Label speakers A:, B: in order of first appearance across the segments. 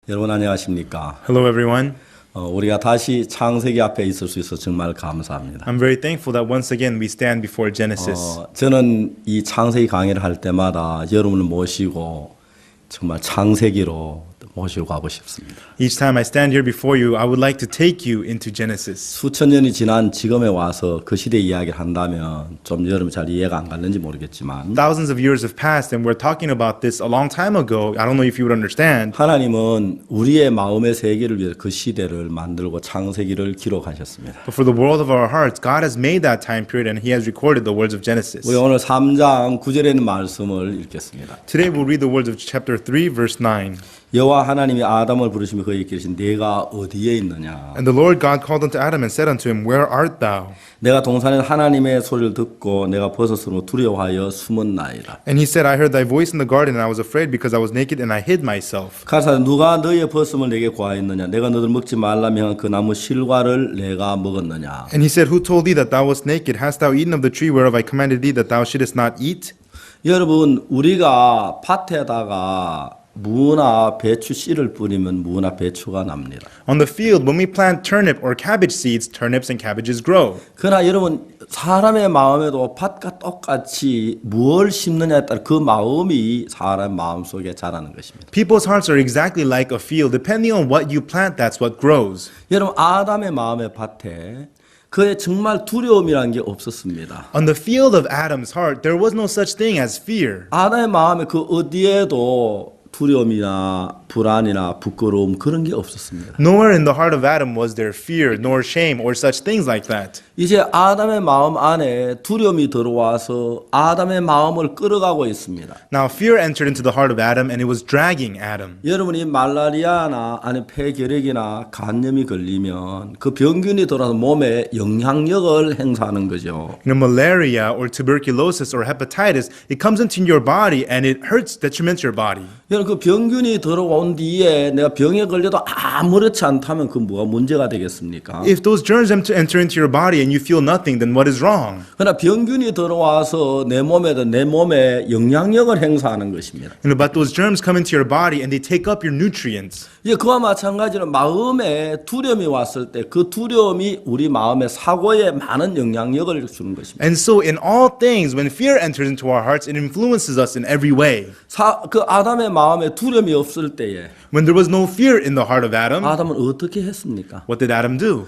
A: 여러분 안녕하십니까?
B: Hello, everyone.
A: 우리가 다시 창세기 앞에 있을 수 있어 정말 감사합니다.
B: I'm very thankful that once again we stand before Genesis.
A: 저는 이 창세기 강의를 할 때마다 여러분을 모시고 정말 창세기로 모시고 가고 싶습니다.
B: Each time I stand here before you, I would like to take you into Genesis.
A: 수천 년이 지난 지금에 와서 그 시대 이야기를 한다면 좀 여러분 잘 이해가 안 갔는지 모르겠지만
B: Thousands of years have passed, and we're talking about this a long time ago. I don't know if you would understand.
A: 하나님은 우리의 마음의 세계를 위해 그 시대를 만들고 창세기를 기록하셨습니다.
B: But for the world of our hearts, God has made that time period, and He has recorded the words of Genesis.
A: 우리 오늘 3장 9절에 있는 말씀을 읽겠습니다.
B: Today we'll read the words of chapter 3, verse 9.
A: 여호와 하나님이 아담을 부르시며 그에게 이르시되 내가 어디에 있느냐?
B: And the Lord God called unto Adam and said unto him, Where art thou?
A: 내가 동산에 하나님의 소리를 듣고 내가 버섯으로 두려워하여 숨었나이다.
B: And he said, I heard thy voice in the garden, and I was afraid because I was naked and I hid myself.
A: 가라사대 누가 너의 벗음을 내게 구하였느냐? 내가 너를 먹지 말라며 한 그 나무 실과를 내가 먹었느냐?
B: And he said, Who told thee that thou wast naked? Hast thou eaten of the tree whereof I commanded thee that thou shouldest not eat?
A: 여러분 우리가 밭에다가 무나 배추 씨를 뿌리면 무나 배추가 납니다.
B: On the field, when we plant turnip or cabbage seeds, turnips and cabbages grow.
A: 그러나 여러분 사람의 마음에도 밭과 똑같이 무엇을 심느냐에 따라 그 마음이 사람 마음 속에 자라는 것입니다.
B: People's hearts are exactly like a field. Depending on what you plant, that's what grows.
A: 여러분 아담의 마음의 밭에 그의 정말 두려움이라는 게 없었습니다.
B: On the field of Adam's heart, there was no such thing as fear.
A: 아담의 마음에 그 어디에도 두려움이나 불안이나 부끄러움 그런 게 없었습니다.
B: Nowhere in the heart of Adam was there fear, nor shame, or such things like that.
A: 이제 아담의 마음 안에 두려움이 들어와서 아담의 마음을 끌어가고 있습니다.
B: Now fear entered into the heart of Adam, and it was dragging Adam.
A: 여러분이 말라리아나 아니 폐결핵이나 간염이 걸리면 그 병균이 들어와서 몸에 영향력을 행사하는 거죠.
B: Malaria or tuberculosis or hepatitis, it comes into your body and it hurts, detriments your body.
A: 여러분 그 병균이 들어온 뒤에 내가 병에 걸려도 아무렇지 않다면 그 뭐가 문제가 되겠습니까?
B: If those germs enter into your body and you feel nothing, then what is wrong?
A: 그러나 병균이 들어와서 내 몸에 영향력을 행사하는 것입니다.
B: But those germs come into your body and they take up your nutrients.
A: 예, 그와 마찬가지로 마음에 두려움이 왔을 때 그 두려움이 우리 마음의 사고에 많은 영향력을 주는 것입니다.
B: And so in all things, when fear enters into our hearts, it influences us in every way.
A: 그 아담의 마음에 두려움이 없을 때에
B: When there was no fear in the heart of Adam,
A: 아담은 어떻게 했습니까?
B: what did Adam do?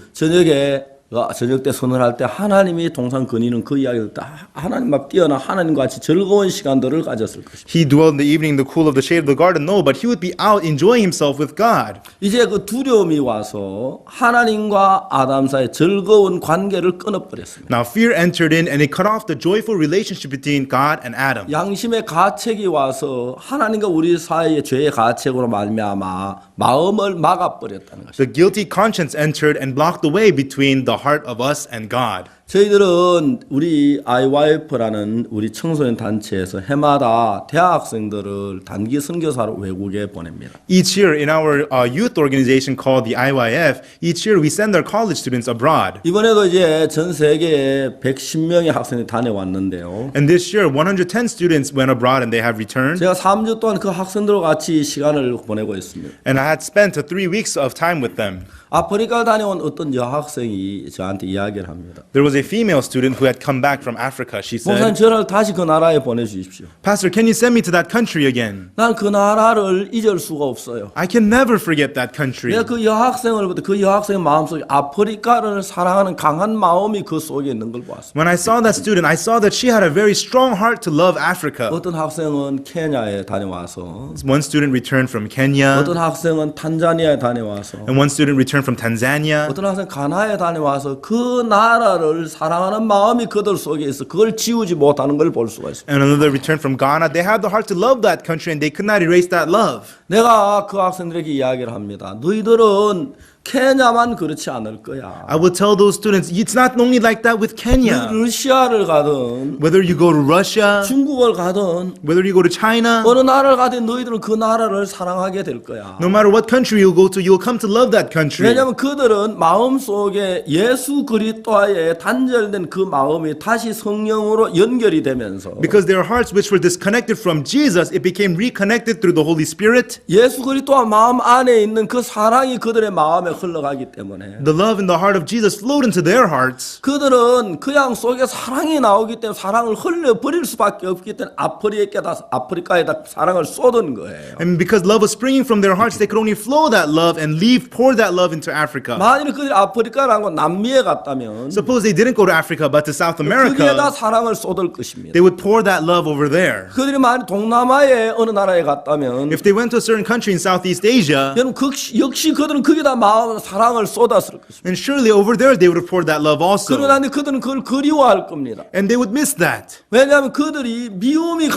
A: 저녁 때 선언할 때 하나님이 동산 거니는 그 이야기를 다 하나님 막 뛰어나 하나님과 같이 즐거운 시간들을 가졌을 것입니다.
B: He dwelled in the evening in the cool of the shade of the garden. No, but he would be out enjoying himself with God.
A: 이제 그 두려움이 와서 하나님과 아담 사이의 즐거운 관계를 끊어버렸습니다.
B: Now fear entered in and it cut off the joyful relationship between God and Adam.
A: 양심의 가책이 와서 하나님과 우리 사이의 죄의 가책으로 말미암아 마음을 막아버렸다는 것입니다.
B: The guilty conscience entered and blocked the way between the heart of us and God.
A: 저희들은 우리 IYF라는 우리 청소년 단체에서 해마다 대학생들을 단기 선교사로 외국에 보냅니다.
B: Each year in our youth organization called the IYF, each year we send our college students abroad.
A: 이번에도 이제 전 세계에 110명의 학생이 다녀왔는데요.
B: And this year 110 students went abroad and they have returned.
A: 제가 3주 동안 그 학생들과 같이 시간을 보내고 있습니다.
B: And I had spent 3 weeks of time with them.
A: 아프리카 다녀온 어떤 여학생이 저한테 이야기를 합니다.
B: There was a female student who had come back from Africa. She
A: 목사님
B: said,
A: 저를 다시 그 나라에 보내주십시오.
B: Pastor, can you send me to that country again?
A: 난 그 나라를 잊을 수가 없어요.
B: I can never forget that country.
A: 내가 그 여학생을 볼 때 그 여학생의 마음속에 아프리카를 사랑하는 강한 마음이 그 속에 있는 걸 보았습니다.
B: When I saw that student, I saw that she had a very strong heart to love Africa.
A: 어떤 학생은 케냐에 다녀와서
B: One student returned from Kenya,
A: 어떤 학생은 탄자니아에 다녀와서
B: and one student returned from Tanzania.
A: 어떤 학생 가나에 다녀와서 그 나라를 사랑하는 마음이 그들 속에 있어 그걸 지우지 못하는 걸 볼 수가 있습니다.
B: And another returned from Ghana. They had the heart to love that country and they could not erase that love.
A: 내가 그 학생들에게 이야기를 합니다. 너희들은 케냐만 그렇지 않을 거야.
B: I will tell those students, it's not only like that with Kenya.
A: 러시아를 가든
B: Whether you go to Russia,
A: 중국을 가든
B: whether you go to China,
A: 어느 나라를 가든 너희들은 그 나라를 사랑하게 될 거야.
B: no matter what country you go to, you'll come to love that country.
A: 왜냐하면 그들은 마음속에 예수 그리스도와의 단절된 그 마음이 다시 성령으로 연결이 되면서
B: Because their hearts which were disconnected from Jesus, it became reconnected through the Holy Spirit.
A: 예수 그리스도와 마음 안에 있는 그 사랑이 그들의 마음에 흘러가기 때문에
B: The love in the heart of Jesus flowed into their hearts.
A: 그들은 그 양 속에 사랑이 나오기 때문에 사랑을 흘려버릴 수밖에 없기 때문에 아프리카에다 사랑을 쏟은 거예요.
B: And because love was springing from their hearts, they could only flow that love and pour that love into Africa.
A: 만일 그들이 아프리카를 안 가고 남미에 갔다면
B: Suppose they didn't go to Africa but to South
A: 거기에다
B: America,
A: 사랑을 쏟을 것입니다.
B: they would pour that love over there.
A: 그들이 만일 동남아의 어느 나라에 갔다면
B: If they went to a certain country in Southeast Asia,
A: 여러분 역시 그들은 거기다 마음 사랑을 쏟았을 것입니다.
B: and surely over there they would have poured that love also.
A: 그러나 그들은 그걸 그리워할 겁니다.
B: And they would miss that.
A: 왜냐하면 그들이 미움이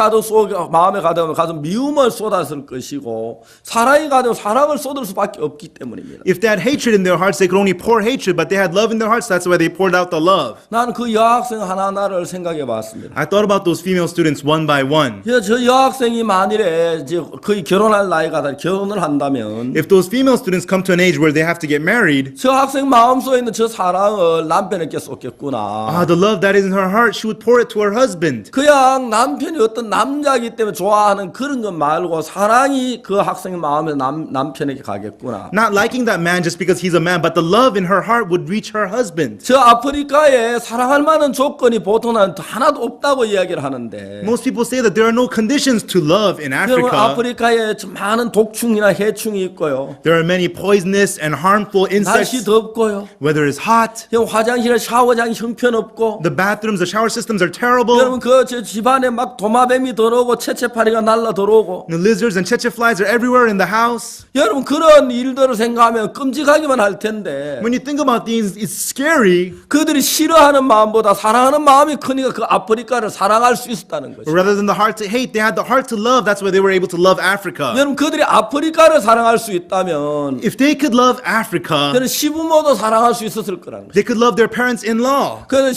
A: 마음에 가서 미움을 쏟았을 것이고 사랑이 가도 사랑을 쏟을 수밖에 없기 때문입니다.
B: If they had hatred in their hearts, they could only pour hatred, but they had love in their hearts, that's why they poured out the love.
A: 나는 그 여학생 하나하나를 생각해 봤습니다.
B: I thought about those female students one by one.
A: 저 여학생이 만일에 이제 거의 결혼할 나이가 다 결혼을 한다면
B: If those female students come to an age where they have to get married,
A: 저 학생 마음속에 있는 저 사랑을 남편에게 쏟겠구나.
B: the love that is in her heart, she would pour it to her husband.
A: 그냥 남편이 어떤 남자이기 때문에 좋아하는 그런 것 말고 사랑이 그 학생의 마음에 남편에게 가겠구나.
B: Not liking that man just because he's a man, but the love in her heart would reach her husband.
A: 저 아프리카에 사랑할 만한 조건이 보통은 하나도 없다고 이야기를 하는데
B: Most people say that there are no conditions to love in
A: 여러분
B: Africa.
A: 아프리카에 많은 독충이나 해충이 있고요.
B: There are many poisonous and harmful
A: 날씨
B: insects,
A: 덥고요.
B: whether it's hot,
A: 화장실에 샤워장이 형편없고
B: the bathrooms, the shower systems are terrible,
A: 여러분 저 집안에 막 도마뱀이 들어오고 채채파리가 날라 들어오고
B: the lizards and cheche flies are everywhere in the house.
A: 여러분 그런 일들을 생각하면 끔찍하기만 할 텐데
B: When you think about these, it's scary.
A: 그들이 싫어하는 마음보다 사랑하는 마음이 크니까 그 아프리카를 사랑할 수 있었다는 거죠.
B: Rather than the heart to hate, they had the heart to love. That's why they were able to love Africa.
A: 여러분 그들이 아프리카를 사랑할 수 있다면
B: If they could love Africa,
A: 그는 시부모도 사랑할 수 있었을 거라는 거죠.
B: they could love their parents-in-law.
A: 그는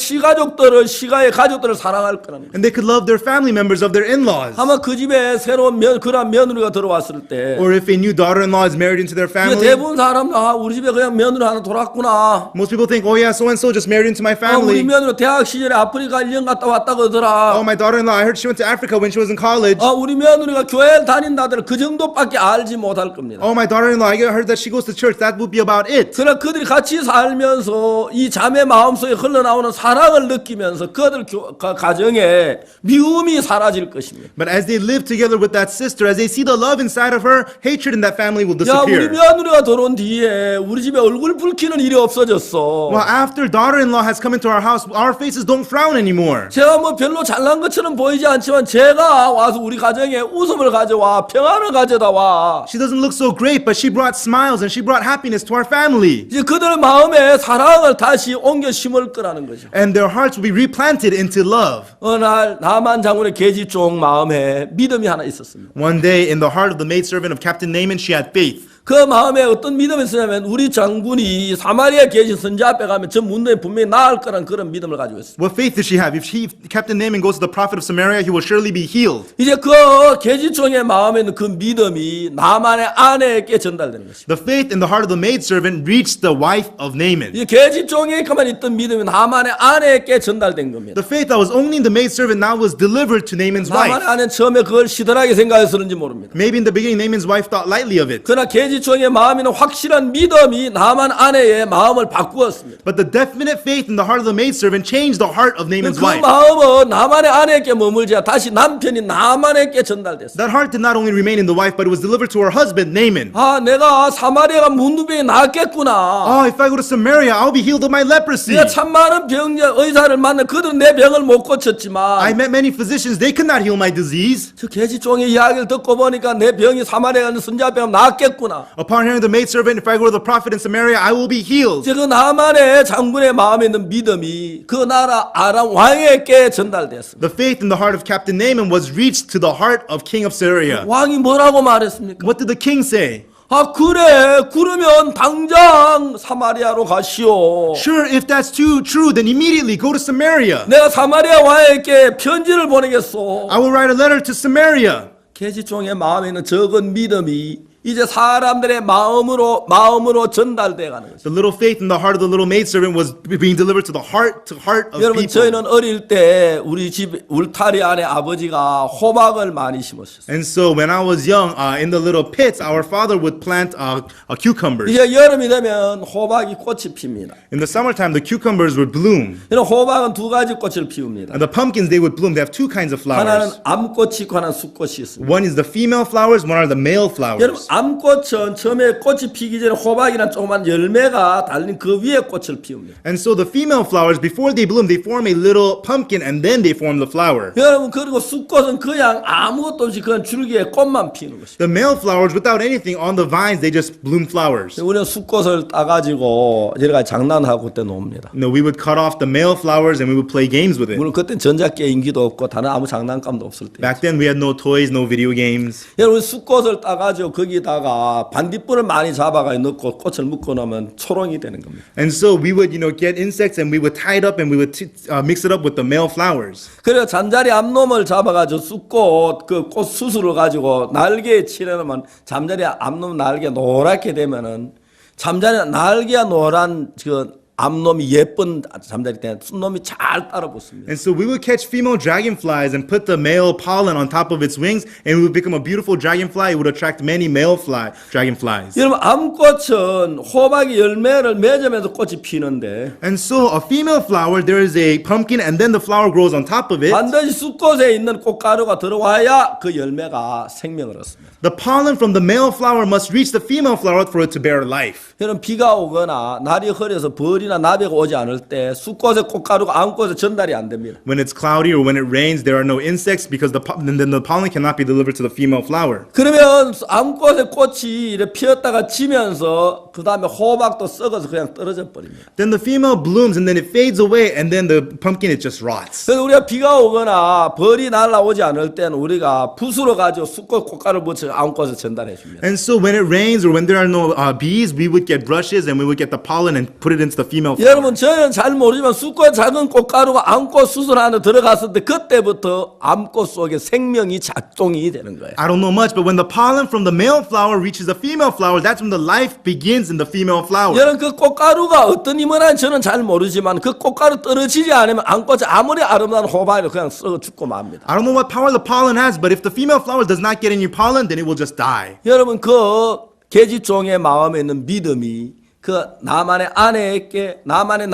A: 시가의 가족들을 사랑할 거라는 거죠.
B: And they could love their family members of their in-laws.
A: 아마 그 집에 새로운 그런 며느리가 들어왔을 때
B: Or if a new daughter-in-law is married into their family,
A: 대부분 사람 우리 집에 그냥 며느리 하나 돌았구나.
B: most people think, oh yeah, so-and-so just married into my
A: 우리
B: family.
A: 며느리 대학 시절에 아프리카 1년 갔다 왔다 그러더라.
B: Oh, my daughter-in-law, I heard she went to Africa when she was in college.
A: 우리 며느리가 교회를 다닌다더라. 그 정도밖에 알지 못할 겁니다.
B: Oh, my daughter-in-law, I heard that she goes to church. That would be about it.
A: 그러나 그들이 같이 살면서 이 자매 마음속에 흘러나오는 사랑을 느끼면서 그들 가정에 미움이 사라질 것입니다.
B: But as they live together with that sister, as they see the love inside of her, hatred in that family will
A: 야, 우리
B: disappear.
A: 며느리가 들어온 뒤에 우리 집에 얼굴 붉히는 일이 없어졌어.
B: Well, after daughter-in-law has come into our house, our faces don't frown anymore.
A: 제가 뭐 별로 잘난 것처럼 보이지 않지만 제가 와서 우리 가정에 웃음을 가져와 평안을 가져다 와.
B: She doesn't look so great, but she brought smiles and she brought happiness to our family.
A: 이제 그들의 마음에 사랑을 다시 옮겨 심을 거라는 거죠.
B: And their hearts will be replanted into love.
A: 어느 날 나만 장군의 계집종 마음에 믿음이 하나 있었습니다.
B: One day, in the heart of the maidservant of Captain Naaman, she had faith.
A: 그 마음에 어떤 믿음이 있었냐면 우리 장군이 사마리아에 계신 선자 앞에 가면 저 문제에 분명히 나을 거란 그런 믿음을 가지고 있어요.
B: What faith does she have? If Captain Naaman goes to the prophet of Samaria, he will surely be healed.
A: 이제 그 계집종의 마음에 있는 그 믿음이 나만의 아내에게 전달되는 것입니다.
B: The faith in the heart of the maidservant reached the wife of Naaman.
A: 이 계집종에게만 있던 믿음이 나만의 아내에게 전달된 겁니다.
B: The faith that was only in the maidservant now was delivered to Naaman's
A: 나만의
B: wife.
A: 아내는 처음에 그걸 시들하게 생각했었는지 모릅니다.
B: Maybe in the beginning, Naaman's wife thought lightly of it.
A: 그러나 계집종의 마음에는 확실한 믿음이 나만 아내의 마음을 바꾸었습니다.
B: But the definite faith in the heart of the maidservant changed the heart of Naaman's
A: 그
B: wife.
A: 마음은 나만의 아내에게 머물지 않아 다시 남편이 나만에게 전달됐어요.
B: That heart did not only remain in the wife, but it was delivered to her husband, Naaman.
A: 내가 사마리아가 문둥병이 낫겠구나.
B: Oh, if I go to Samaria, I'll be healed of my leprosy.
A: 내가 참 많은 의사를 만나 그들은 내 병을 못 고쳤지만
B: I met many physicians. They could not heal my disease.
A: 저 계집종의 이야기를 듣고 보니까 내 병이 사마리아에 있는 선자병 낫겠구나.
B: Upon hearing the maidservant, if I go to the prophet in Samaria, I will be healed.
A: 그 나만의 장군의 마음에 있는 믿음이 그 나라 아람 왕에게 전달됐습니다.
B: The faith in the heart of Captain Naaman was reached to the heart of King of Syria.
A: 왕이 뭐라고 말했습니까?
B: What did the king say?
A: 아 그래 그러면 당장 사마리아로 가시오.
B: Sure, if that's too true, then immediately go to Samaria.
A: 내가 사마리아 왕에게 편지를 보내겠소.
B: I will write a letter to Samaria.
A: 계시종의 마음에 있는 적은 믿음이 이제 사람들의 마음으로 전달돼 가는 거죠.
B: The little faith in the heart of the little maidservant was being delivered to heart of
A: 여러분
B: people.
A: 저희는 어릴 때 우리 집 울타리 안에 아버지가 호박을 많이 심었어요.
B: And so when I was young, in the little pits, our father would plant cucumbers.
A: 이제 여름이 되면 호박이 꽃이 핍니다.
B: In the summertime, the cucumbers would bloom.
A: 이런 호박은 두 가지 꽃을 피웁니다.
B: And the pumpkins, they would bloom. They have two kinds of
A: 하나는
B: flowers.
A: 암꽃이 있고 하나는 숫꽃이 있습니다.
B: One is the female flowers, one are the male
A: 여러분
B: flowers.
A: 암꽃은 처음에 꽃이 피기 전에 호박이란 조그만 열매가 달린 그 위에 꽃을 피웁니다.
B: And so the female flowers, before they bloom, they form a little pumpkin and then they form the flower.
A: 여러분 그리고 숫꽃은 그냥 아무것도 없이 그냥 줄기에 꽃만 피는 것이죠.
B: The male flowers, without anything on the vines, they just bloom flowers.
A: 우리는 숫꽃을 따가지고 여러 가지 장난하고 그때 놉니다.
B: No, we would cut off the male flowers and we would play games with it.
A: 물론 그때는 전자게임기도 없고 다른 아무 장난감도 없을 때.
B: Back then, we had no toys, no video games.
A: 여러분 숫꽃을 따가지고 거기다가 반딧불을 많이 잡아가 넣고 꽃을 묶어 놓으면 초롱이 되는 겁니다.
B: And so we would, get insects and we would tie it up and we would mix it up with the male flowers.
A: 그래서 잠자리 암놈을 잡아가지고 숫꽃 그 꽃 수술을 가지고 날개에 칠해놓으면 잠자리 암놈 날개 노랗게 되면은 잠자리 날개가 노란 그 암놈이 예쁜 잠자리 때 숫놈이 잘 따라 붙습니다.
B: And so we would catch female dragonflies and put the male pollen on top of its wings and it would become a beautiful dragonfly. It would attract many male dragonflies.
A: 여러분 암꽃은 호박이 열매를 맺으면서 꽃이 피는데
B: And so a female flower, there is a pumpkin and then the flower grows on top of it.
A: 반드시 숫꽃에 있는 꽃가루가 들어와야 그 열매가 생명을 얻습니다.
B: The pollen from the male flower must reach the female flower for it to bear life.
A: 여러분 비가 오거나 날이 흐려서 벌이나 나비가 오지 않을 때 숫꽃의 꽃가루가 암꽃에 전달이 안 됩니다.
B: When it's cloudy or when it rains, there are no insects because then the pollen cannot be delivered to the female flower.
A: 그러면 암꽃의 꽃이 이렇게 피었다가 지면서 그 다음에 호박도 썩어서 그냥 떨어져 버립니다.
B: Then the female blooms and then it fades away and then the pumpkin, it just rots.
A: 그래서 우리가 비가 오거나 벌이 날아오지 않을 때는 우리가 붓으로 가지고 숫꽃 꽃가루 묻혀 암꽃에 전달해 줍니다.
B: And so when it rains or when there are no bees, we would get brushes and we would get the pollen and put it into the female flower.
A: 여러분 저는 잘 모르지만 숫꽃 작은 꽃가루가 암꽃 수술 안에 들어갔을 때 그때부터 암꽃 속에 생명이 작동이 되는 거예요.
B: I don't know much, but when the pollen from the male flower reaches the female flower, that's when the life begins in the female flower.
A: 여러분 그 꽃가루가 어떤 힘을 하는지 저는 잘 모르지만 그 꽃가루 떨어지지 않으면 암꽃이 아무리 아름다운 호박이도 그냥 썩어 죽고 맙니다.
B: I don't know what power the pollen has, but if the female flower does not get any pollen, then it will just die.
A: 여러분 그 계집종의 마음에 있는 믿음이 그 나만의 아내에게 나만의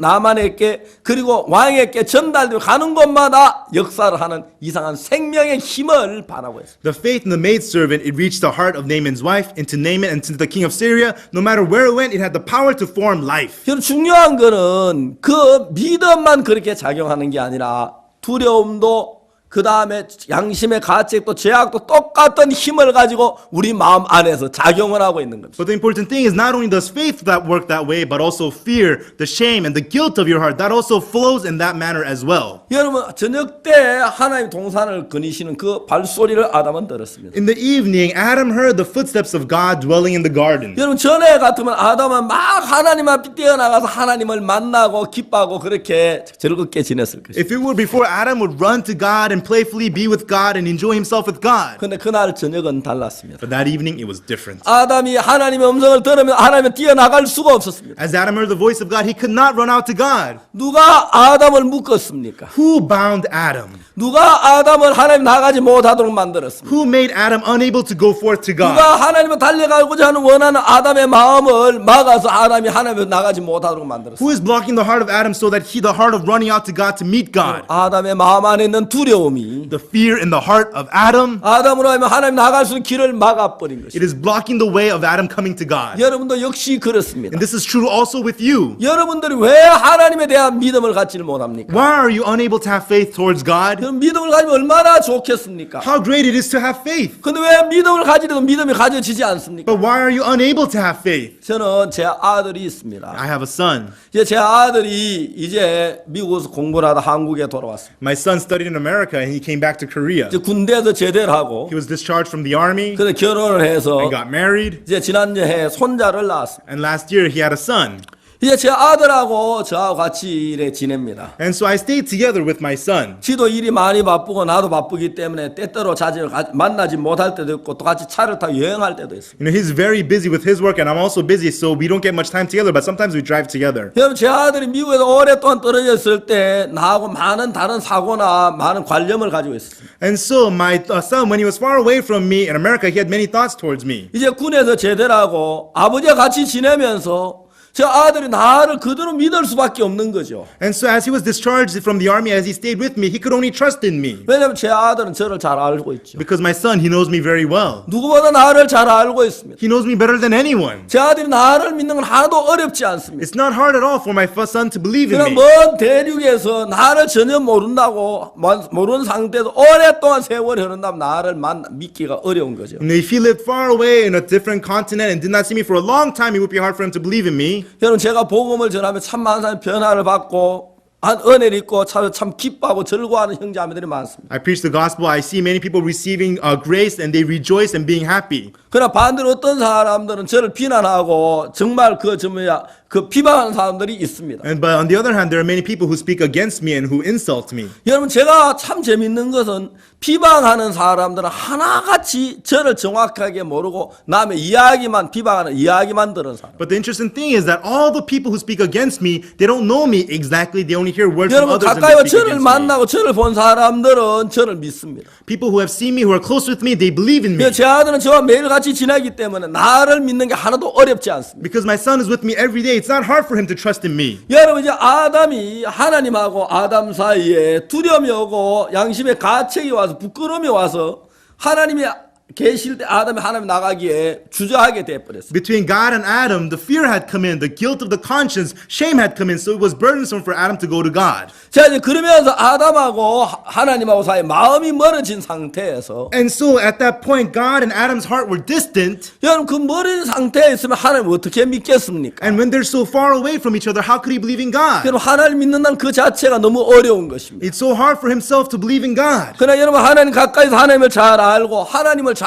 A: 나만에게 그리고 왕에게 전달되고 가는 곳마다 역사를 하는 이상한 생명의 힘을 바라고 했습니다.
B: The faith in the maidservant, it reached the heart of Naaman's wife, into Naaman and to the king of Syria. No matter where it went, it had the power to form life.
A: 여러분 중요한 거는 그 믿음만 그렇게 작용하는 게 아니라 두려움도 그 다음에 양심의 가책도 죄악도 똑같은 힘을 가지고 우리 마음 안에서 작용을 하고 있는 겁니다.
B: But the important thing is not only does faith that work that way, but also fear, the shame, and the guilt of your heart, that also flows in that manner as well.
A: 여러분 저녁 때 하나님 동산을 거니시는 그 발소리를 아담은 들었습니다.
B: In the evening, Adam heard the footsteps of God dwelling in the garden.
A: 여러분 전에 같으면 아담은 막 하나님 앞에 뛰어나가서 하나님을 만나고 기뻐하고 그렇게 즐겁게 지냈을 것입니다.
B: If it were before, Adam would run to God and playfully be with God and enjoy himself with God.
A: 근데 그날 저녁은 달랐습니다.
B: But that evening, it was different.
A: 아담이 하나님의 음성을 들으면 하나님을 뛰어나갈 수가 없었습니다.
B: As Adam heard the voice of God, he could not run out to God.
A: 누가 아담을 묶었습니까?
B: Who bound Adam?
A: 누가 아담을 하나님 나가지 못하도록 만들었습니까?
B: Who made Adam unable to go forth to God?
A: 누가 하나님을 달려가고자 하는 원하는 아담의 마음을 막아서 아담이 하나님을 나가지 못하도록 만들었습니까?
B: Who is blocking the heart of Adam so that the heart of running out to God to meet God?
A: 아담의 마음 안에 있는 두려움이
B: The fear in the heart of Adam,
A: 아담으로 하면 하나님 나갈 수 있는 길을 막아버린
B: it
A: 것입니다.
B: is blocking the way of Adam coming to God.
A: 여러분도 역시 그렇습니다.
B: And this is true also with you.
A: 여러분들이 왜 하나님에 대한 믿음을 갖지를 못합니까?
B: Why are you unable to have faith towards God?
A: 그럼 믿음을 가지면 얼마나 좋겠습니까?
B: How great it is to have faith.
A: 근데 왜 믿음을 가지려도 믿음이 가져지지 않습니까?
B: But why are you unable to have faith?
A: 저는 제 아들이 있습니다.
B: I have a son.
A: 이제 제 아들이 이제 미국에서 공부를 하다 한국에 돌아왔습니다.
B: My son studied in America America and he came back to Korea.
A: 이제 군대에서 제대를 하고
B: He was discharged from the army
A: 그래서 결혼을 해서
B: and got married.
A: 이제 지난해 손자를 낳았습니다.
B: And last year he had a son.
A: 이제 제 아들하고 저하고 같이 이래 지냅니다.
B: And so I stayed together with my son.
A: 지도 일이 많이 바쁘고 나도 바쁘기 때문에 때때로 자주 만나지 못할 때도 있고 또 같이 차를 타고 여행할 때도 있습니다.
B: You know, he's very busy with his work and I'm also busy, so we don't get much time together, but sometimes we drive together.
A: 여러분 제 아들이 미국에서 오랫동안 떨어져 있을 때 나하고 많은 다른 사고나 많은 관념을 가지고 있었습니다.
B: And so my son, when he was far away from me in America, he had many thoughts towards me.
A: 이제 군에서 제대를 하고 아버지와 같이 지내면서 저 아들이 나를 그대로 믿을 수밖에 없는 거죠.
B: And so as he was discharged from the army, as he stayed with me, he could only trust in me.
A: 왜냐하면 제 아들은 저를 잘 알고 있죠.
B: Because my son, he knows me very well.
A: 누구보다 나를 잘 알고 있습니다.
B: He knows me better than anyone.
A: 제 아들이 나를 믿는 건 하나도 어렵지 않습니다.
B: It's not hard at all for my son to believe in
A: 그냥
B: me.
A: 먼 대륙에서 나를 전혀 모른다고 모르는 상태도 오랫동안 세월이 흐른다면 나를 믿기가 어려운 거죠.
B: And if he lived far away in a different continent and did not see me for a long time, it would be hard for him to believe in me.
A: 여러분 제가 복음을 전하면 참 많은 사람이 변화를 받고 한 은혜를 입고 참 기뻐하고 즐거워하는 형제자매들이 많습니다.
B: I preach the gospel. I see many people receiving grace and they rejoice and being happy.
A: 그러나 반대로 어떤 사람들은 저를 비난하고 정말 그 비방하는 사람들이 있습니다.
B: But on the other hand, there are many people who speak against me and who insult me.
A: 여러분 제가 참 재밌는 것은 비방하는 사람들은 하나같이 저를 정확하게 모르고 남의 이야기만 비방하는 이야기만 들은 사람.
B: But the interesting thing is that all the people who speak against me, they don't know me exactly. They only hear words from
A: 여러분
B: others and
A: 가까이
B: they speak
A: 저를
B: against me.
A: 만나고 저를 본 사람들은 저를 믿습니다.
B: People who have seen me, who are close with me, they believe in me.
A: 제 아들은 저와 매일 같이 지내기 때문에 나를 믿는 게 하나도 어렵지 않습니다.
B: Because my son is with me every day, it's not hard for him to trust in me.
A: 여러분 이제 아담이 하나님하고 아담 사이에 두려움이 오고 양심의 가책이 와서 부끄러움이 와서 하나님이 계실 때 아담이 하나님 나가기에 주저하게 돼버렸어요.
B: Between God and Adam, the fear had come in, the guilt of the conscience, shame had come in, so it was burdensome for Adam to go to God.
A: 자 이제 그러면서 아담하고 하나님하고 사이 마음이 멀어진 상태에서
B: And so at that point, God and Adam's heart were distant.
A: 여러분 그 멀어진 상태에 있으면 하나님 어떻게 믿겠습니까?
B: And when they're so far away from each other, how could he believe in God?
A: 여러분 하나님 믿는다는 그 자체가 너무 어려운 것입니다.
B: It's so hard for himself to believe in God.
A: 그러나 여러분 하나님 가까이서 하나님을 잘 알고 하나님을 잘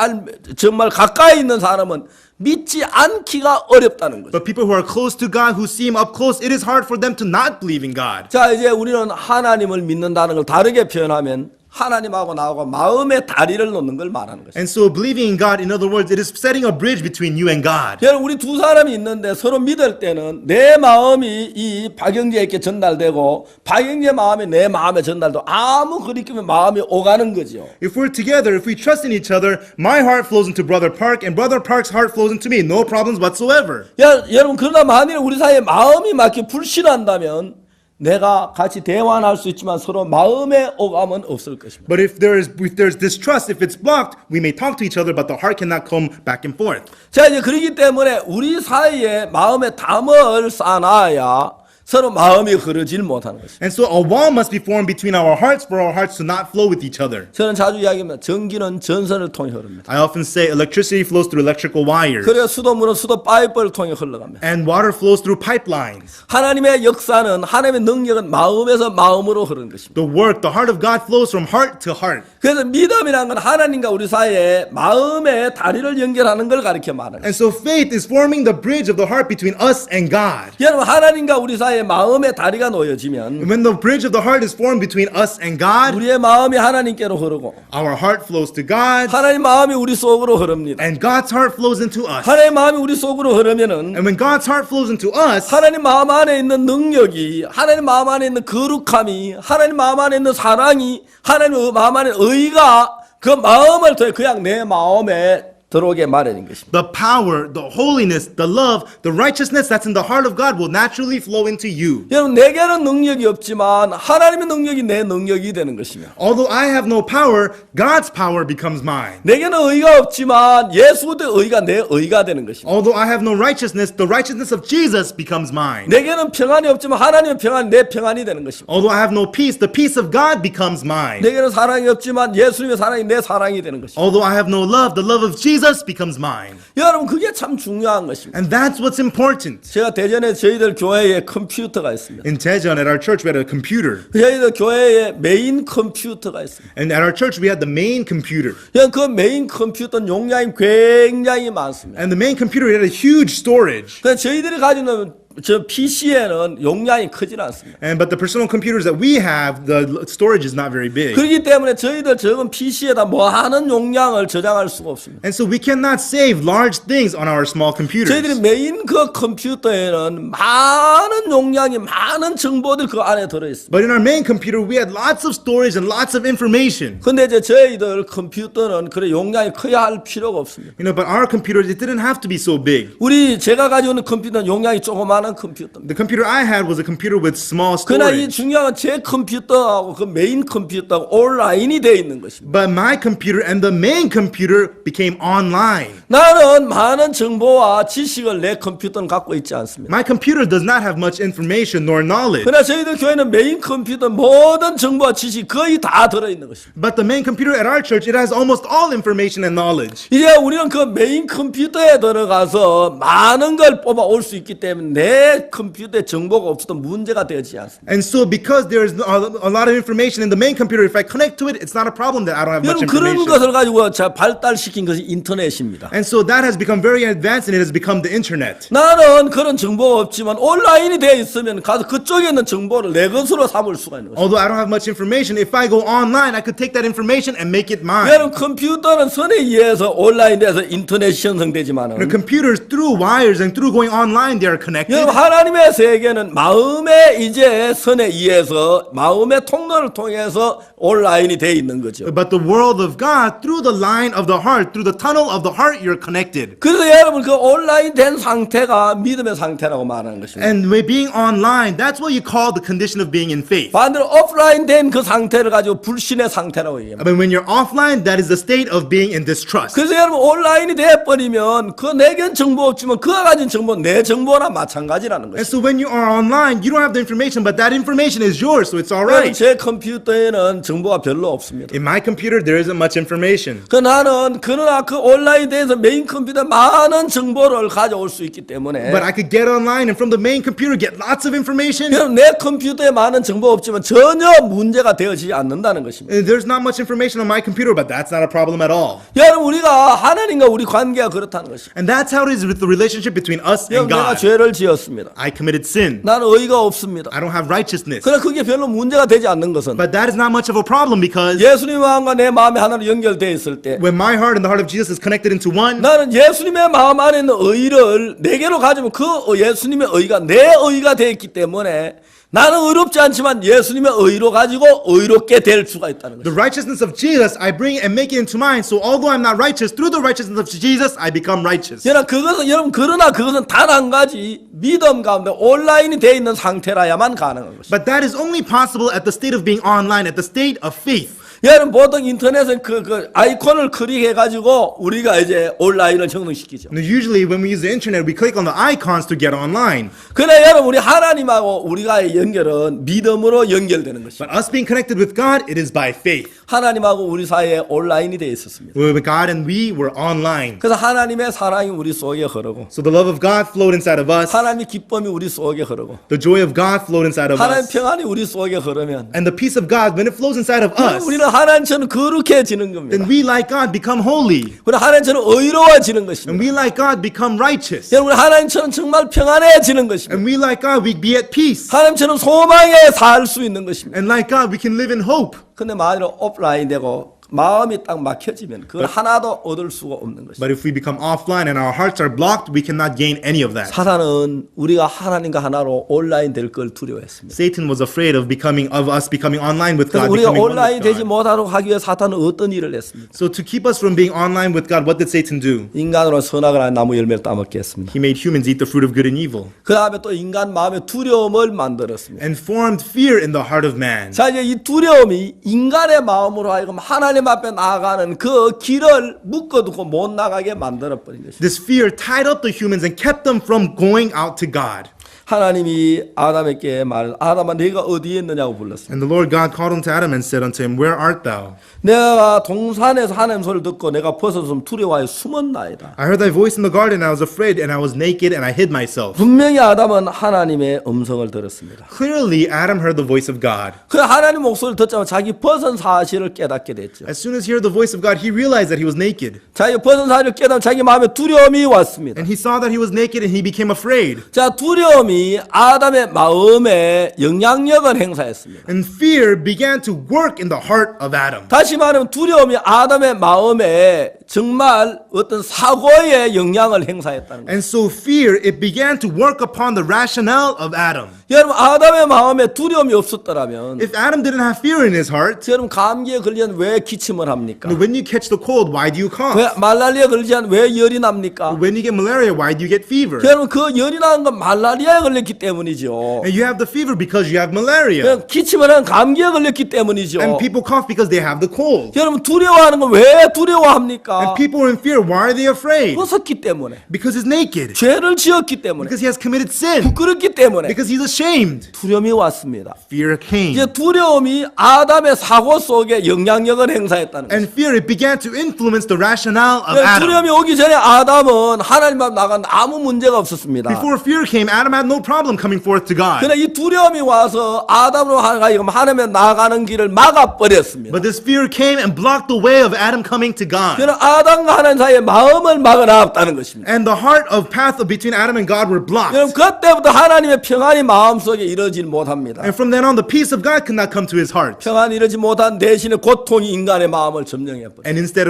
A: 정말 가까이 있는 사람은 믿지 않기가 어렵다는 거죠.
B: But people who are close to God, who see him up close, it is hard for them to not believe in God.
A: 자 이제 우리는 하나님을 믿는다는 걸 다르게 표현하면 하나님하고 나하고 마음의 다리를 놓는 걸 말하는 것입니다.
B: And so believing in God, in other words, it is setting a bridge between you and God.
A: 여러분 우리 두 사람이 있는데 서로 믿을 때는 내 마음이 이 박영재에게 전달되고 박영재 마음이 내 마음에 전달도 아무 그리낌에 마음이 오가는 거죠.
B: If we're together, if we trust in each other, my heart flows into Brother Park and Brother Park's heart flows into me. No problems whatsoever.
A: 여러분 그러나 만일 우리 사이에 마음이 막히 불신한다면 내가 같이 대화는 할 수 있지만 서로 마음의 오감은 없을 것입니다.
B: But if there's distrust, if it's blocked, we may talk to each other, but the heart cannot come back and forth.
A: 자 이제 그러기 때문에 우리 사이에 마음의 담을 쌓아놔야 서로 마음이 흐르질 못하는 것입니다.
B: And so a wall must be formed between our hearts for our hearts to not flow with each other.
A: 저는 자주 이야기합니다. 전기는 전선을 통해 흐릅니다.
B: I often say electricity flows through electrical wires.
A: 그래서 수돗물은 수도 파이프를 통해 흘러갑니다.
B: And water flows through pipelines.
A: 하나님의 역사는 하나님의 능력은 마음에서 마음으로 흐르는 것입니다.
B: The work, the heart of God flows from heart to heart.
A: 그래서 믿음이라는 건 하나님과 우리 사이에 마음의 다리를 연결하는 걸 가리켜 말하는 거예요.
B: And so faith is forming the bridge of the heart between us and God.
A: 여러분 하나님과 우리 사이에 마음의 다리가 놓여지면
B: When the bridge of the heart is formed between us and God,
A: 우리의 마음이 하나님께로 흐르고
B: our heart flows to God,
A: 하나님 마음이 우리 속으로 흐릅니다.
B: and God's heart flows into us.
A: 하나님 마음이 우리 속으로 흐르면은
B: And when God's heart flows into us,
A: 하나님 마음 안에 있는 능력이 하나님 마음 안에 있는 거룩함이 하나님 마음 안에 있는 사랑이 하나님 마음 안에 있는 의가 그 마음을 통해 그냥 내 마음에 들어오게 마련인 것입니다.
B: the power, the holiness, the love, the righteousness that's in the heart of God will naturally flow into you.
A: 여러분 내게는 능력이 없지만 하나님의 능력이 내 능력이 되는 것이며
B: Although I have no power, God's power becomes mine.
A: 내게는 의가 없지만 예수의 의가 내 의가 되는 것입니다.
B: Although I have no righteousness, the righteousness of Jesus becomes mine.
A: 내게는 평안이 없지만 하나님의 평안이 내 평안이 되는 것입니다.
B: Although I have no peace, the peace of God becomes mine.
A: 내게는 사랑이 없지만 예수님의 사랑이 내 사랑이 되는 것입니다.
B: Although I have no love, the love of Jesus Jesus becomes mine.
A: 여러분 그게 참 중요한 것입니다.
B: And that's what's important.
A: 제가 대전에 저희들 교회에 컴퓨터가 있습니다.
B: In Daejeon, at our church, we had a computer.
A: 저희들 교회에 메인 컴퓨터가 있습니다.
B: And at our church, we had the main computer.
A: 그 메인 컴퓨터는 용량이 굉장히 많습니다.
B: And the main computer had a huge storage.
A: 그래서 저희들이 가지고 있는 저 PC에는 용량이 크질 않습니다.
B: But the personal computers that we have, the storage is not very big.
A: 그렇기 때문에 저희들 적은 PC에다 뭐 하는 용량을 저장할 수가 없습니다.
B: And so we cannot save large things on our small computers.
A: 저희들이 메인 그 컴퓨터에는 많은 용량이 많은 정보들 그 안에 들어있습니다.
B: But in our main computer, we had lots of storage and lots of information.
A: 근데 이제 저희들 컴퓨터는 그래 용량이 커야 할 필요가 없습니다.
B: But our computers, it didn't have to be so big.
A: 제가 가지고 있는 컴퓨터는 용량이 조그마한 컴퓨터입니다.
B: The computer I had was a computer with small
A: 그러나 이
B: storage.
A: 중요한 제 컴퓨터하고 그 메인 컴퓨터하고 온라인이 되어 있는 것입니다.
B: But my computer and the main computer became online.
A: 나는 많은 정보와 지식을 내 컴퓨터는 갖고 있지 않습니다.
B: My computer does not have much information nor knowledge.
A: 그러나 저희들 교회는 메인 컴퓨터 모든 정보와 지식 거의 다 들어있는 것입니다.
B: But the main computer at our church, it has almost all information and knowledge.
A: 이제 우리는 그 메인 컴퓨터에 들어가서 많은 걸 뽑아 올 수 있기 때문에 내 컴퓨터에 정보가 없어도 문제가 되지 않습니다.
B: And so because there's a lot of information in the main computer, if I connect to it, it's not a problem that I don't have much
A: 여러분 그런
B: information.
A: 것을 가지고 발달시킨 것이 인터넷입니다.
B: And so that has become very advanced and it has become the internet.
A: 나는 그런 정보가 없지만 온라인이 되어 있으면 가서 그쪽에 있는 정보를 내 것으로 삼을 수가 있는 것입니다.
B: Although I don't have much information, if I go online, I could take that information and make it mine.
A: 여러분 컴퓨터는 선에 의해서 온라인돼서 인터넷이 형성되지만은
B: Computers, through wires and through going online, they are connected.
A: 여러분 하나님의 세계는 마음의 이제 선에 의해서 마음의 통로를 통해서 온라인이 돼 있는 거죠.
B: But the world of God, through the line of the heart, through the tunnel of the heart, you're connected.
A: 그래서 여러분 그 온라인 된 상태가 믿음의 상태라고 말하는 것입니다.
B: And with being online, that's what you call the condition of being in faith.
A: 반대로 오프라인 된 그 상태를 가지고 불신의 상태라고 얘기합니다.
B: But when you're offline, that is the state of being in distrust.
A: 그래서 여러분 온라인이 돼버리면 그 내겐 정보 없지만 그가 가진 정보 내 정보나 마찬가지라는
B: And
A: 것입니다.
B: so when you are online, you don't have the information, but that information is yours, so it's all
A: 여러분
B: right.
A: 제 컴퓨터에는 정보가 별로 없습니다.
B: In my computer, there isn't much information.
A: 그러나 그 온라인에 대해서 메인 컴퓨터에 많은 정보를 가져올 수 있기 때문에
B: But I could get online and from the main computer get lots of information.
A: 여러분 내 컴퓨터에 많은 정보 없지만 전혀 문제가 되어지지 않는다는 것입니다.
B: And there's not much information on my computer, but that's not a problem at all.
A: 여러분 우리가 하나님과 우리 관계가 그렇다는 것입니다.
B: And that's how it is with the relationship between us and
A: 여러분 내가
B: God.
A: 죄를 지었습니다.
B: I committed sin.
A: 나는 의가 없습니다.
B: I don't have righteousness.
A: 그러나 그게 별로 문제가 되지 않는 것은
B: But that is not much of a problem because
A: 예수님의 마음과 내 마음이 하나로 연결되어 있을 때
B: when my heart and the heart of Jesus is connected into one,
A: 나는 예수님의 마음 안에 있는 의를 내게로 가지면 그 예수님의 의가 내 의가 되어 있기 때문에 나는 의롭지 않지만 예수님의 의로 가지고 의롭게 될 수가 있다는
B: the
A: 것입니다.
B: righteousness of Jesus I bring and make it into mine. So although I'm not righteous, through the righteousness of Jesus, I become righteous.
A: 여러분 그러나 그것은 단 한 가지 믿음 가운데 온라인이 되어 있는 상태라야만 가능한 것입니다.
B: But that is only possible at the state of being online, at the state of faith.
A: 여러분 보통 인터넷은 그 아이콘을 클릭해가지고 우리가 이제 온라인을 형성시키죠.
B: Now, usually when we use the internet, we click on the icons to get online.
A: 그러나 여러분 우리 하나님하고 우리가의 연결은 믿음으로 연결되는 것입니다.
B: But us being connected with God, it is by faith.
A: 하나님하고 우리 사이에 온라인이 되어 있었습니다.
B: We were with God and we were online.
A: 그래서 하나님의 사랑이 우리 속에 흐르고
B: So the love of God flowed inside of us.
A: 하나님의 기쁨이 우리 속에 흐르고
B: The joy of God flowed inside of
A: 하나님의
B: us.
A: 평안이 우리 속에 흐르면
B: And the peace of God, when it flows inside of us,
A: 우리는 하나님처럼 거룩해지는 겁니다.
B: then we like God become holy.
A: 우리 하나님처럼 의로워지는 것입니다.
B: And we like God become righteous.
A: 여러분 우리 하나님처럼 정말 평안해지는 것입니다.
B: And we like God, we be at peace.
A: 하나님처럼 소망에 살 수 있는 것입니다.
B: And like God, we can live in hope.
A: 근데 만일 오프라인 되고 마음이 딱 막혀지면 그걸 하나도 얻을 수가 없는 것입니다.
B: But if we become offline and our hearts are blocked, we cannot gain any of that.
A: 사단은 우리가 하나님과 하나로 온라인 될 걸 두려워했습니다.
B: Satan was afraid of us becoming online with
A: 그래서
B: God.
A: 우리가
B: becoming one
A: 온라인
B: with
A: 되지
B: God.
A: 못하도록 하기 위해 사탄은 어떤 일을 했습니까?
B: So to keep us from being online with God, what did Satan do?
A: 인간으로 선악을 한 나무 열매를 따먹게 했습니다.
B: He made humans eat the fruit of good and evil
A: 그 다음에 또 인간 마음에 두려움을 만들었습니다.
B: and formed fear in the heart of man.
A: 자 이제 이 두려움이 인간의 마음으로 하여금 하나님 앞에 나아가는 그 길을 묶어두고 못 나가게 만들어버린 것입니다.
B: This fear tied up the humans and kept them from going out to God.
A: 하나님이 아담에게 말을 아담아 내가 어디에 있느냐고 불렀어요.
B: And the Lord God called unto Adam and said unto him, Where art thou?
A: 내가 동산에서 하나님 소리를 듣고 내가 벗어서 두려워하여 숨었나이다.
B: I heard thy voice in the garden, and I was afraid, and I was naked, and I hid myself.
A: 분명히 아담은 하나님의 음성을 들었습니다.
B: Clearly, Adam heard the voice of God.
A: 그 하나님 목소리를 듣자마자 자기 벗은 사실을 깨닫게 됐죠.
B: As soon as he heard the voice of God, he realized that he was naked.
A: 자기 벗은 사실을 깨닫면 자기 마음에 두려움이 왔습니다.
B: And he saw that he was naked, and he became afraid.
A: 자, 두려움이 아담의 마음에 영향력을 행사했습니다.
B: And fear began to work in the heart of Adam.
A: 다시 말하면 두려움이 아담의 마음에 정말 어떤 사고에 영향을 행사했다는 거예요.
B: And so fear, it began to work upon the rationale of Adam.
A: 여러분 아담의 마음에 두려움이 없었더라면
B: If Adam didn't have fear in his heart,
A: 여러분 감기에 걸리면 왜 기침을 합니까?
B: when you catch the cold, why do you cough?
A: 왜 말라리아에 걸리면 왜 열이 납니까?
B: When you get malaria, why do you get fever?
A: 여러분 그 열이 나는 건 말라리아에 걸렸기 때문이죠.
B: And you have the fever because you have malaria.
A: 그냥 기침을 하는 감기에 걸렸기 때문이죠.
B: And people cough because they have the cold.
A: 여러분 두려워하는 건 왜 두려워합니까?
B: And people are in fear. Why are they afraid?
A: 벗었기 때문에,
B: Because he's naked.
A: 죄를 지었기 때문에,
B: Because he has committed sin.
A: 부끄럽기 때문에
B: Because he's ashamed.
A: 두려움이 왔습니다.
B: Fear came.
A: 이제 두려움이 아담의 사고 속에 영향력을 행사했다는 거예요.
B: And fear, it began to influence the rationale of Adam.
A: 두려움이 오기 전에 아담은 하나님 앞 나간 아무 문제가 없었습니다.
B: Before fear came, Adam had no problem coming forth to God.
A: 그러나 이 두려움이 와서 아담으로 하여금 하나님에 나가는 길을 막아버렸습니다.
B: But this fear came and blocked the way of Adam coming to God.
A: 그러나 아담과 하나님 사이에 마음을 막아놨다는 것입니다.
B: And the heart of path between Adam and God were blocked.
A: 여러분 그때부터 하나님의 평안이 마음속에 이루어지지 못합니다.
B: And from then on, the peace of God could not come to his heart.
A: 평안이 이루어지지 못한 대신에 고통이 인간의 마음을 점령해버려요.
B: And instead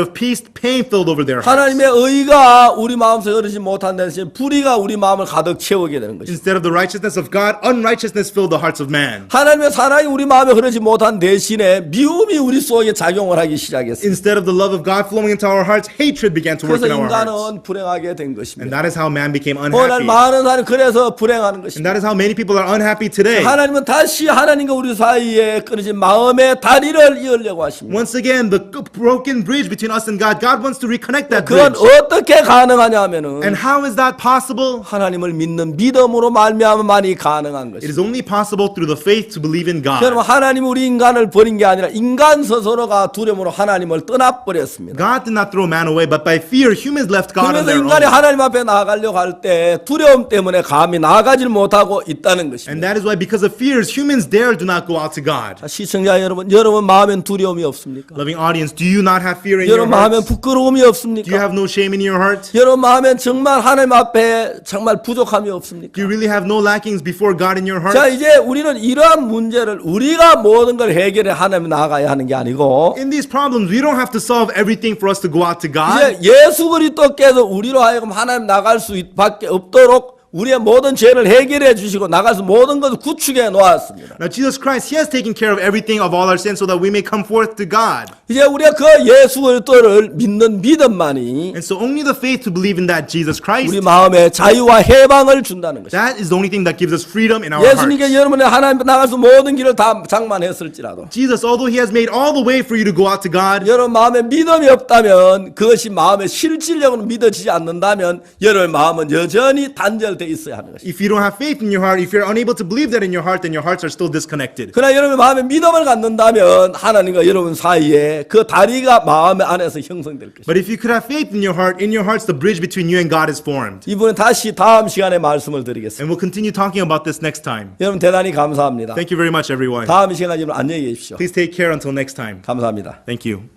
B: of peace, pain filled over their hearts.
A: 하나님의 의가 우리 마음속에 이루어지지 못한 대신 불의가 우리 마음을 가득 채우게 되는 것입니다.
B: Instead of the righteousness of God, unrighteousness filled the hearts of man.
A: 하나님의 사랑이 우리 마음에 흐르지 못한 대신에 미움이 우리 속에 작용을 하기 시작했습니다.
B: Instead of the love of God flowing into our hearts, hatred began to work
A: 그래서
B: in our hearts.
A: 인간은 불행하게 된
B: And
A: 것입니다.
B: that is how man became
A: 오늘
B: unhappy.
A: 많은 사람이 그래서 불행하는
B: And
A: 것입니다.
B: that is how many people are unhappy today.
A: 하나님은 다시 하나님과 우리 사이에 끊어진 마음의 다리를 이으려고 하십니다.
B: Once again, the broken bridge between us and God wants to reconnect that
A: 그건
B: bridge.
A: 어떻게 가능하냐 하면은
B: And how is that possible?
A: 하나님을 믿는 믿음으로 말미암아만이 가능한
B: It
A: 것입니다.
B: is only possible through the faith to believe in God.
A: 여러분 하나님 우리 인간을 버린 게 아니라 인간 스스로가 두려움으로 하나님을 떠나버렸습니다.
B: God did not throw man away, but by fear, humans left God on
A: 그래서
B: their
A: 인간이
B: own.
A: 하나님 앞에 나아가려고 할 때 두려움 때문에 감히 나아가질 못하고 있다는
B: And
A: 것입니다.
B: that is why, because of fears, humans dare do not go out to God.
A: 자, 시청자 여러분, 여러분 마음엔 두려움이 없습니까?
B: Loving audience, do you not have fear in your
A: 여러분 마음엔
B: hearts?
A: 부끄러움이
B: Do you
A: 없습니까?
B: have no shame in your heart?
A: 여러분 마음엔 정말 하나님 앞에 정말 부족함이 없습니까?
B: Do you really have no lackings before God in your
A: 자,
B: heart?
A: 이제 우리는 이러한 문제를 우리가 모든 걸 해결해 하나님 나아가야 하는 게 아니고
B: In these problems, we don't have to solve everything for us to go out to God.
A: 이제 예수 그리스도께서 우리로 하여금 하나님 나갈 수밖에 없도록 우리의 모든 죄를 해결해 주시고 나가서 모든 것을 구축해 놓았습니다.
B: Now, Jesus Christ, He has taken care of everything of all our sins so that we may come forth to God.
A: 이제 우리가 그 예수 그리스도를 믿는 믿음만이
B: And so only the faith to believe in that Jesus Christ,
A: 우리 마음에 자유와 해방을 준다는 것입니다.
B: that is the only thing that gives us freedom in our hearts.
A: 예수님께 여러분의 하나님 앞에 나가서 모든 길을 다 장만했을지라도
B: Jesus, although He has made all the way for you to go out to God,
A: 여러분 마음에 믿음이 없다면 그것이 마음의 실질적으로 믿어지지 않는다면 여러분의 마음은 여전히 단절되어 있어야 하는 것입니다.
B: if you don't have faith in your heart, if you're unable to believe that in your heart, then your hearts are still disconnected.
A: 그러나 여러분의 마음에 믿음을 갖는다면 하나님과 여러분 사이에 그 다리가 마음 안에서 형성될 것입니다.
B: But if you could have faith in your hearts, the bridge between you and God is formed.
A: 이번에 다시 다음 시간에 말씀을 드리겠습니다.
B: And we'll continue talking about this next time.
A: 여러분 대단히 감사합니다.
B: Thank you very much, everyone.
A: 다음 시간에 여러분 안녕히 계십시오.
B: Please take care until next time.
A: 감사합니다.
B: Thank you.